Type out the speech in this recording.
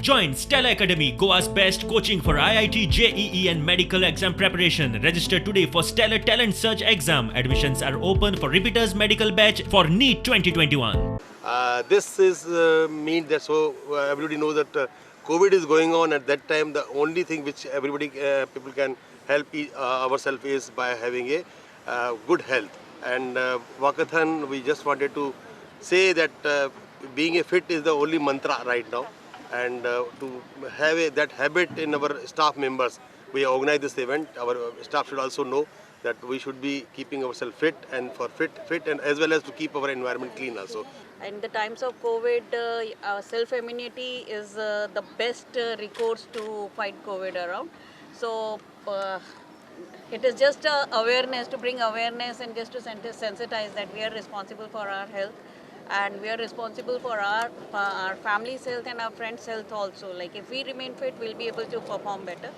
Join Stella Academy, Goa's best coaching for IIT, JEE and medical exam preparation. Register today for Stellar Talent Search exam. Admissions are open for repeaters medical batch for NEET 2021. This is mean that everybody knows that COVID is going on at that time. The only thing which everybody people can help ourselves is by having a good health. And Walkathon, we just wanted to say that being a fit is the only mantra right now, and to have that habit in our staff members, we organize this event. Our staff should also know that we should be keeping ourselves fit, and for fit and as well as to keep our environment clean also. In the times of COVID, self-immunity is the best recourse to fight COVID around. So it is just awareness, to bring awareness and just to sensitize that we are responsible for our health, and we are responsible for our family's health and our friends' health also. Like if we remain fit, we'll be able to perform better.